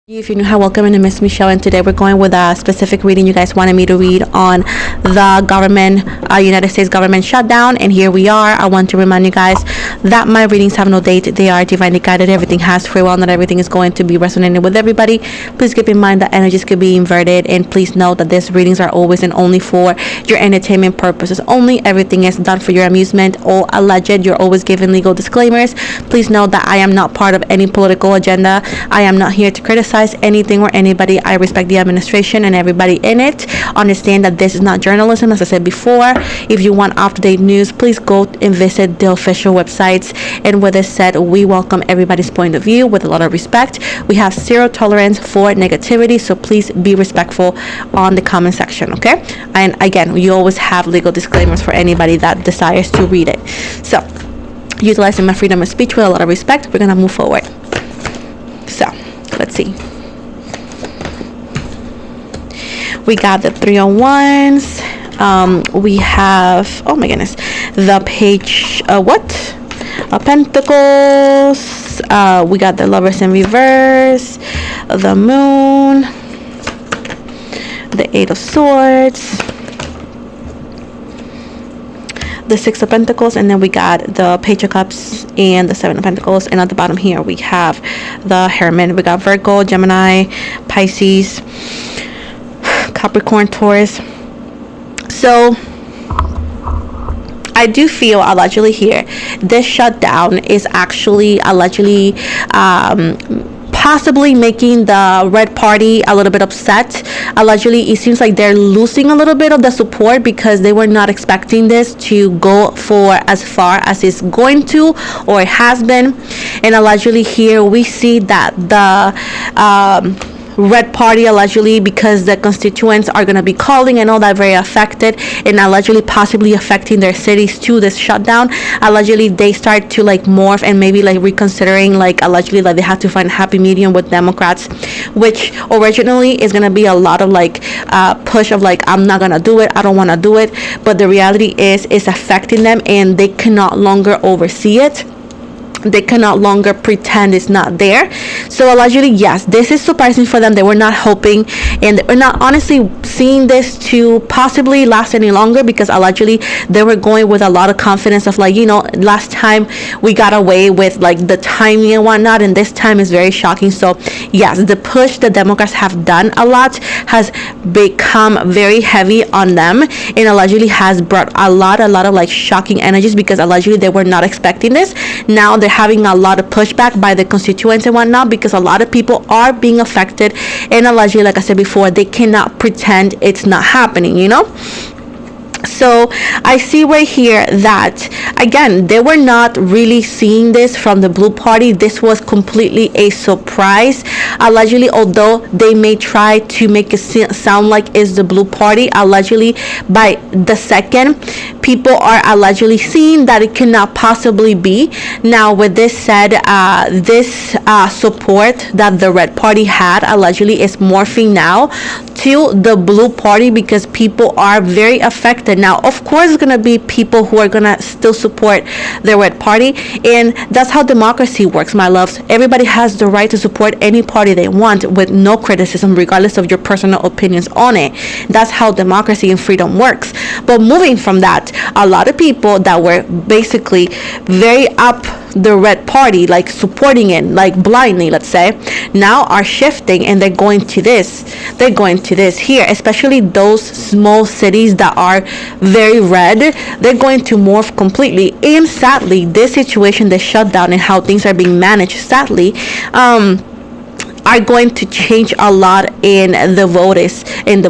If you're new, hi, welcome. My name is Michelle, and today we're going with a specific reading you guys wanted me to read on the government, United States government shutdown. And here we are. I want to remind you guys that my readings have no date. They are divinely guided. Everything has free will. Not everything is going to be resonating with everybody. Please keep in mind that energies could be inverted, and please note that these readings are always and only for your entertainment purposes only. Everything is done for your amusement. All alleged. You're always given legal disclaimers. Please note that I am not part of any political agenda. I am not here to criticize anything or anybody. I respect the administration and everybody in it. Understand that this is not journalism, as I said before. If you want up-to-date news, please go and visit the official websites. And with this said, we welcome everybody's point of view with a lot of respect. We have zero tolerance for negativity, so please be respectful on the comment section, okay? And again, you always have legal disclaimers for anybody that desires to read it. So, utilizing my freedom of speech with a lot of respect, we're gonna move forward. So, let's see. We got the 301s. We have, oh my goodness, the page, Pentacles. We got the Lovers in reverse, the Moon, the 8 of Swords, the 6 of Pentacles, and then we got the Page of Cups and the 7 of Pentacles. And at the bottom here we have the Hermit. We got Virgo, Gemini, Pisces, Capricorn, Taurus. So I do feel allegedly here this shutdown is actually allegedly possibly making the red party a little bit upset. Allegedly, it seems like they're losing a little bit of the support because they were not expecting this to go for as far as it's going to, or it has been. And allegedly here we see that the red party, allegedly, because the constituents are going to be calling and all that, very affected, and allegedly possibly affecting their cities to this shutdown. Allegedly they start to like morph and maybe like reconsidering, like allegedly like they have to find a happy medium with Democrats, which originally is going to be a lot of like push of like, I'm not gonna do it, I don't want to do it, but the reality is it's affecting them and they cannot longer oversee it. They cannot longer pretend it's not there. So allegedly, yes, this is surprising for them. They were not hoping, and they were not honestly seeing this to possibly last any longer, because allegedly they were going with a lot of confidence of like, you know, last time we got away with like the timing and whatnot, and this time is very shocking. So yes, the push the Democrats have done a lot has become very heavy on them, and allegedly has brought a lot of like shocking energies, because allegedly they were not expecting this. Now they're having a lot of pushback by the constituents and whatnot, because a lot of people are being affected, and allegedly, like I said before, they cannot pretend it's not happening, you know. So I see right here that again they were not really seeing this from the blue party. This was completely a surprise. Allegedly, although they may try to make it sound like it's the blue party, allegedly by the second, people are allegedly seeing that it cannot possibly be. Now with this said, this support that the red party had allegedly is morphing now to the blue party, because people are very affected. Now of course it's gonna be people who are gonna still support the red party, and that's how democracy works, my loves. Everybody has the right to support any party they want with no criticism, regardless of your personal opinions on it. That's how democracy and freedom works. But moving from that, a lot of people that were basically very up the red party, like supporting it like blindly, let's say, now are shifting and they're going to this here, especially those small cities that are very red. They're going to morph completely. And sadly, this situation, the shutdown and how things are being managed, sadly, are going to change a lot in the voters in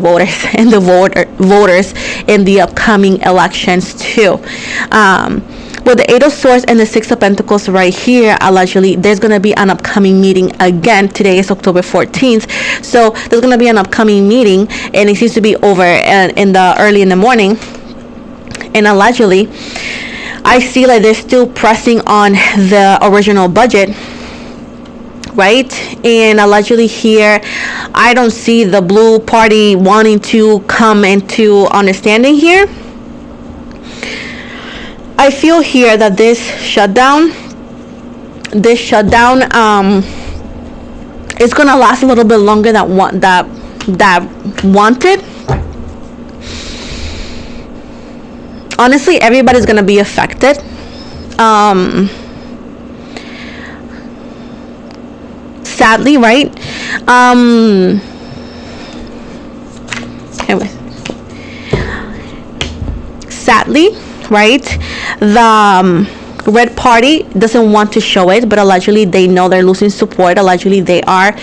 the upcoming elections too. With the 8 of Swords and the 6 of Pentacles right here, allegedly, there's going to be an upcoming meeting again. Today is October 14th. So there's going to be an upcoming meeting, and it seems to be over early in the morning. And allegedly, I see like they're still pressing on the original budget, right? And allegedly here, I don't see the blue party wanting to come into understanding here. I feel here that this shutdown is gonna last a little bit longer than that wanted. Honestly, everybody's gonna be affected. Sadly, right? Anyway, sadly, right? The red party doesn't want to show it, but allegedly they know they're losing support. Allegedly they are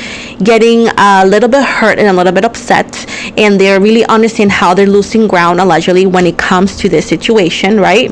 getting a little bit hurt and a little bit upset, and they really understand how they're losing ground allegedly when it comes to this situation, right?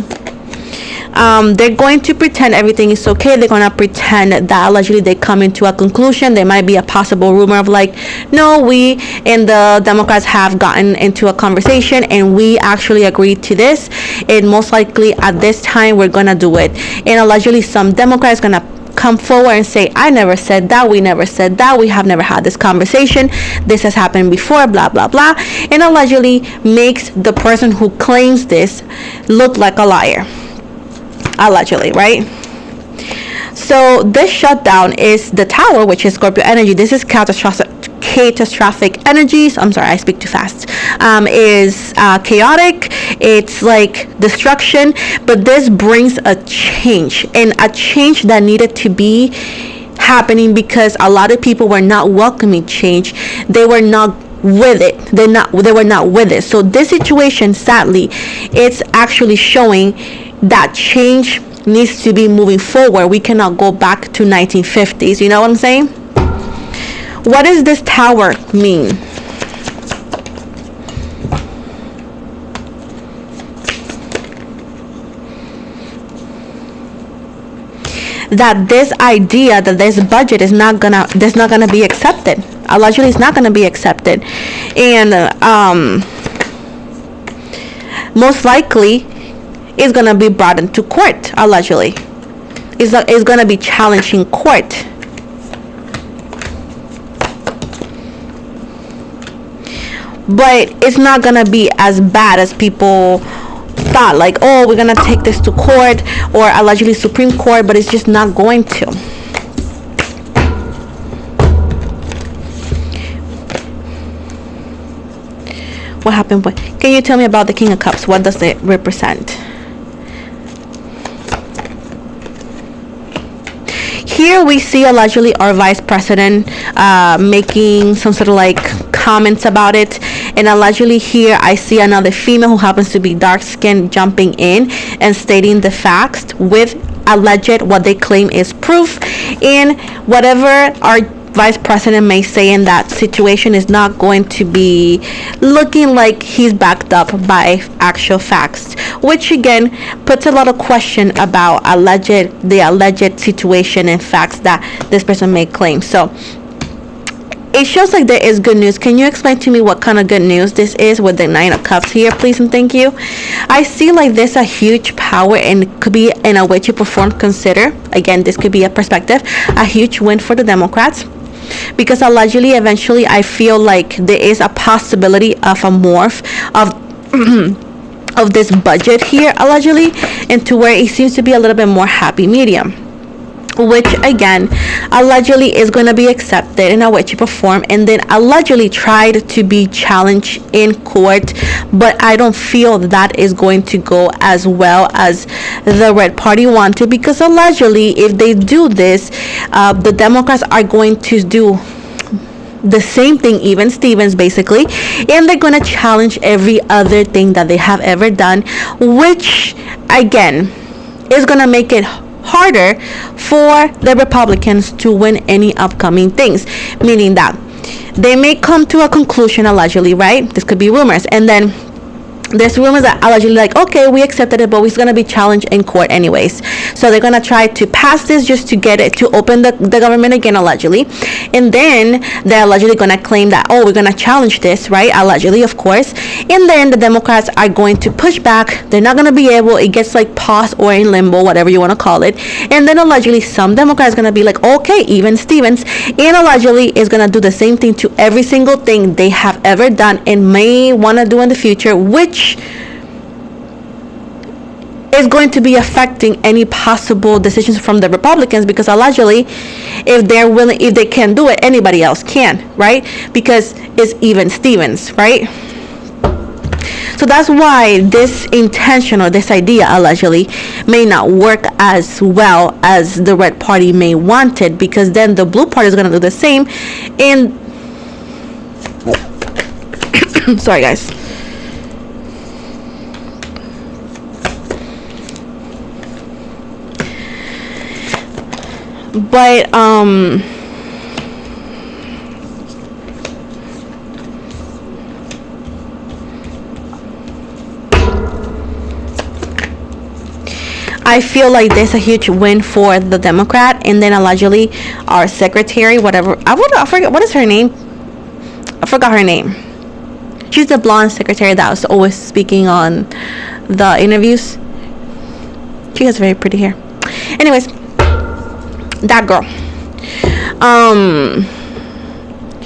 They're going to pretend everything is okay. They're going to pretend that allegedly they come into a conclusion. There might be a possible rumor of like, no, we and the Democrats have gotten into a conversation and we actually agreed to this, and most likely at this time we're going to do it. And allegedly some Democrats going to come forward and say, I never said that, we never said that, we have never had this conversation, this has happened before, blah blah blah, and allegedly makes the person who claims this look like a liar. Allegedly, right? So this shutdown is the tower, which is Scorpio energy. This is catastrophic energies. I'm sorry, I speak too fast. Is chaotic. It's like destruction, but this brings a change, and a change that needed to be happening because a lot of people were not welcoming change. They were not with it. They were not with it. So this situation, sadly, it's actually showing that change needs to be moving forward. We cannot go back to 1950s. You know what I'm saying? What does this tower mean? That this idea, that this budget is not gonna be accepted. Allegedly, it's not gonna be accepted, and most likely is going to be brought into court. Allegedly is going to be challenging court. But it's not going to be as bad as people thought, like, oh, we're going to take this to court or allegedly Supreme Court, but it's just not going to. What happened? Can you tell me about the King of Cups? What does it represent? Here we see allegedly our vice president making some sort of like comments about it, and allegedly here I see another female who happens to be dark skinned jumping in and stating the facts with alleged what they claim is proof, and whatever our vice president may say in that situation is not going to be looking like he's backed up by actual facts, which again puts a lot of question about the alleged situation and facts that this person may claim. So it shows like there is good news. Can you explain to me what kind of good news this is with the Nine of Cups here, please and thank you? I see like there's a huge power, and it could be in a way to perform. Consider, again, this could be a perspective, a huge win for the Democrats, because allegedly eventually I feel like there is a possibility of a morph of this budget here allegedly into where it seems to be a little bit more happy medium, which again allegedly is going to be accepted in a way to perform, and then allegedly tried to be challenged in court. But I don't feel that is going to go as well as the red party wanted, because allegedly if they do this, the Democrats are going to do the same thing, even Stevens basically, and they're going to challenge every other thing that they have ever done, which again is going to make it harder for the Republicans to win any upcoming things, meaning that they may come to a conclusion allegedly, right? This could be rumors, and then there's rumors that allegedly like, okay, we accepted it, but it's going to be challenged in court anyways. So they're going to try to pass this just to get it to open the government again, allegedly. And then they're allegedly going to claim that, oh, we're going to challenge this, right? Allegedly, of course. And then the Democrats are going to push back. They're not going to be able, it gets like paused or in limbo, whatever you want to call it. And then allegedly some Democrats going to be like, okay, even Stevens, and allegedly is going to do the same thing to every single thing they have ever done and may want to do in the future, which is going to be affecting any possible decisions from the Republicans, because allegedly if they're willing, if they can do it, anybody else can, right? Because it's even Stevens, right? So that's why this intention or this idea allegedly may not work as well as the Red Party may want it, because then the Blue Party is going to do the same. And sorry guys, but I feel like there's a huge win for the Democrat. And then allegedly our secretary, whatever, I forget what is her name. I forgot her name. She's the blonde secretary that was always speaking on the interviews. She has very pretty hair. Anyways, that girl,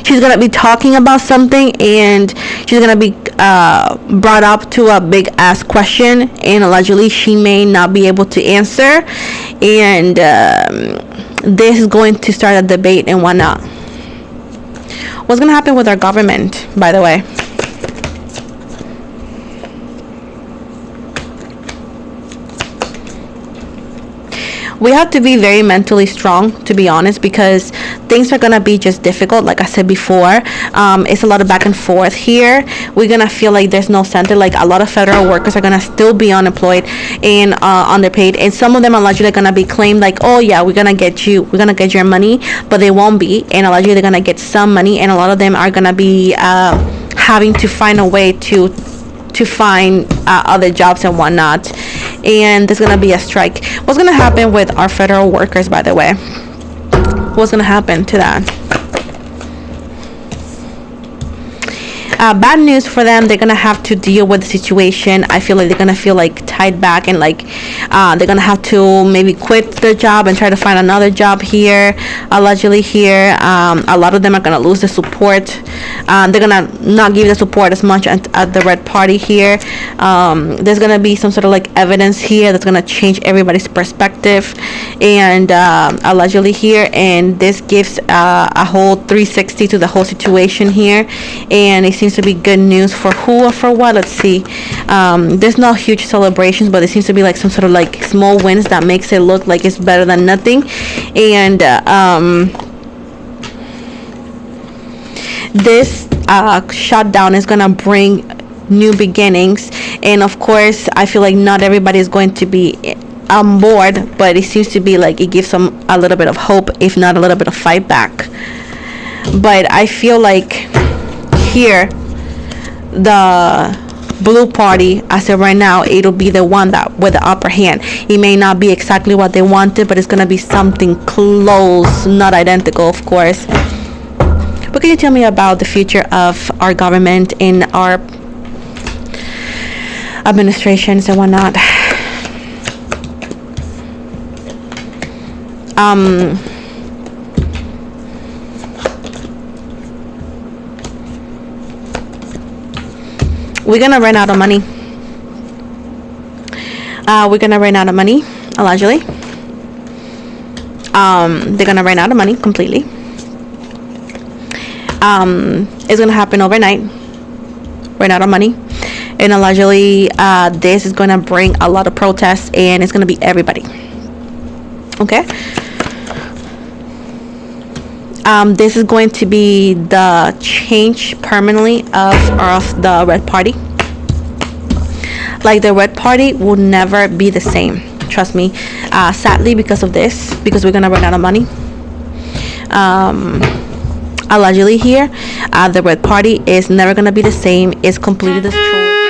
she's gonna be talking about something, and she's gonna be brought up to a big ass question, and allegedly she may not be able to answer, and this is going to start a debate and whatnot. What's gonna happen with our government, by the way? We have to be very mentally strong, to be honest, because things are gonna be just difficult. Like I said before, it's a lot of back and forth here. We're gonna feel like there's no center. Like a lot of federal workers are gonna still be unemployed and underpaid, and some of them allegedly gonna be claimed like, oh yeah, we're gonna get your money, but they won't be, and allegedly they're gonna get some money, and a lot of them are gonna be having to find a way to find other jobs and whatnot, and there's gonna be a strike. What's gonna happen with our federal workers, by the way? What's gonna happen to that? Bad news for them. They're gonna have to deal with the situation. I feel like they're gonna feel like tied back, and like they're gonna have to maybe quit their job and try to find another job here, allegedly here. A lot of them are gonna lose the support. They're gonna not give the support as much at the Red Party here. There's gonna be some sort of like evidence here that's gonna change everybody's perspective, and allegedly here, and this gives a whole 360 to the whole situation here, and it seems to be good news for who or for what. Let's see. There's no huge celebrations, but it seems to be like some sort of like small wins that makes it look like it's better than nothing. And this shutdown is gonna bring new beginnings, and of course I feel like not everybody is going to be on board, but it seems to be like it gives them a little bit of hope, if not a little bit of fight back. But I feel like here the Blue Party, as of right now, it'll be the one that with the upper hand. It may not be exactly what they wanted, but it's gonna be something close, not identical, of course. What can you tell me about the future of our government and our administrations and whatnot? We're gonna run out of money. We're gonna run out of money, allegedly. They're gonna run out of money completely. It's gonna happen overnight. Run out of money, and allegedly, this is gonna bring a lot of protests, and it's gonna be everybody. Okay. This is going to be the change permanently of the Red Party. Like the Red Party will never be the same. Trust me. Sadly, because of this, because we're gonna run out of money. Allegedly here, the Red Party is never gonna be the same. It's completely destroyed.